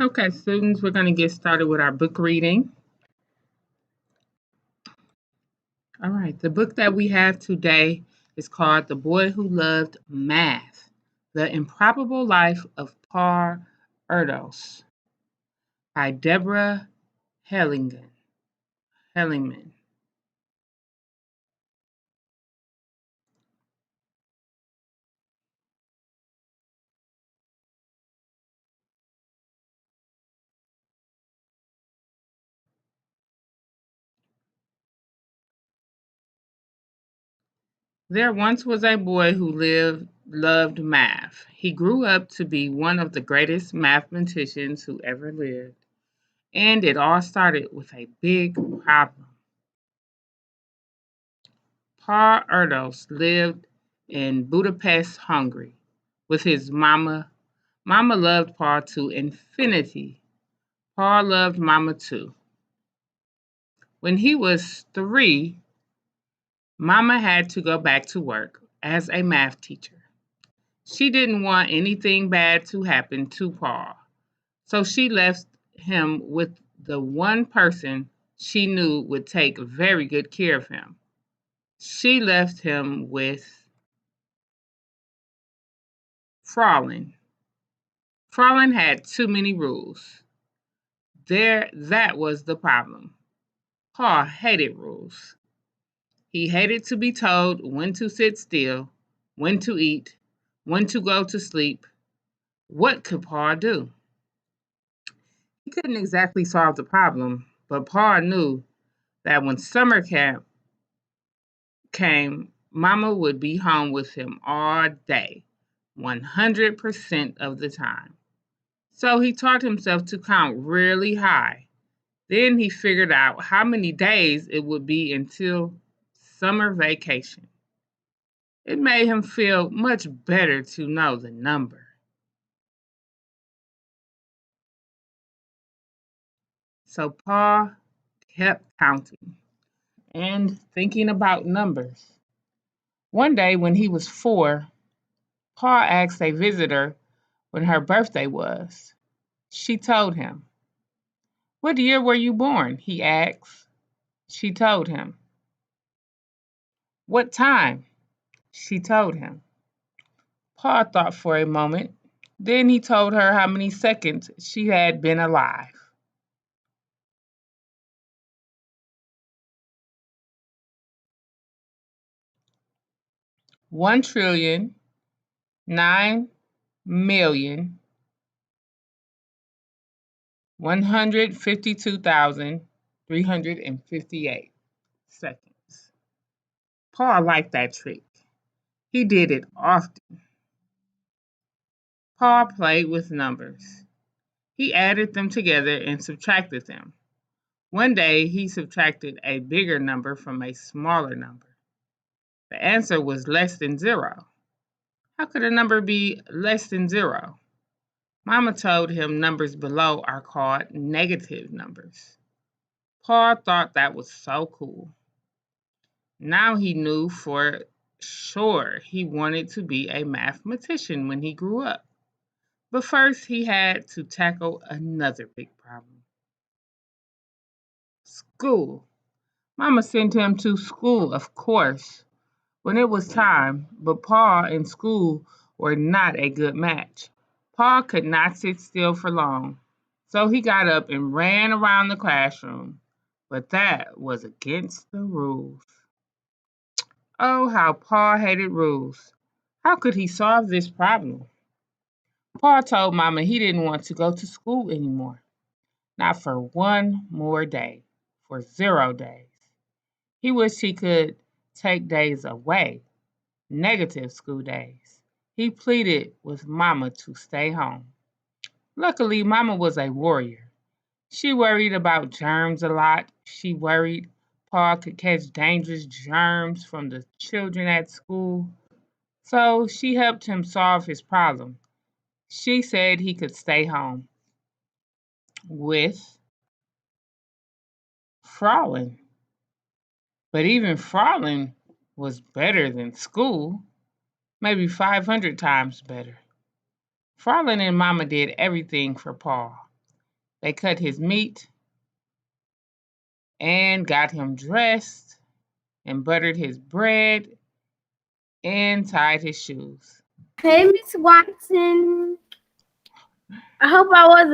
Okay, students, we're going to get started with our book reading. All right, the book that we have today is called The Boy Who Loved Math: The Improbable Life of Paul Erdos by Deborah Hellingman. There once was a boy who loved math. He grew up to be one of the greatest mathematicians who ever lived. And it all started with a big problem. Paul Erdos lived in Budapest, Hungary, with his mama. Mama loved Paul to infinity. Paul loved Mama too. When he was 3, Mama had to go back to work as a math teacher. She didn't want anything bad to happen to Paul, so she left him with the one person she knew would take very good care of him. She left him with Fraulein. Fraulein had too many rules. That was the problem. Paul hated rules. He hated to be told when to sit still, when to eat, when to go to sleep. What could Paul do? He couldn't exactly solve the problem, but Paul knew that when summer camp came, Mama would be home with him all day, 100% of the time. So he taught himself to count really high. Then he figured out how many days it would be until summer vacation. It made him feel much better to know the number. So Paul kept counting and thinking about numbers. One day when he was 4, Paul asked a visitor when her birthday was. She told him. What year were you born? He asked. She told him. What time? She told him. Paul thought for a moment. Then he told her how many seconds she had been alive. 1,009,152,358 seconds. Paul liked that trick. He did it often. Paul played with numbers. He added them together and subtracted them. One day he subtracted a bigger number from a smaller number. The answer was less than 0. How could a number be less than 0? Mama told him numbers below are called negative numbers. Paul thought that was so cool. Now he knew for sure he wanted to be a mathematician when he grew up. But first, he had to tackle another big problem: school. Mama sent him to school, of course, when it was time, but Paul and school were not a good match. Paul could not sit still for long, so he got up and ran around the classroom, but that was against the rules. Oh, how Paul hated rules. How could he solve this problem? Paul told Mama he didn't want to go to school anymore, not for one more day, for 0 days. He wished he could take days away, negative school days. He pleaded with Mama to stay home. Luckily, Mama was a warrior. She worried about germs a lot. She worried Paul could catch dangerous germs from the children at school. So she helped him solve his problem. She said he could stay home with Fraulein. But even Fraulein was better than school, maybe 500 times better. Fraulein and Mama did everything for Paul. They cut his meat and got him dressed and buttered his bread and tied his shoes. Hey, Miss Watson. I hope I wasn't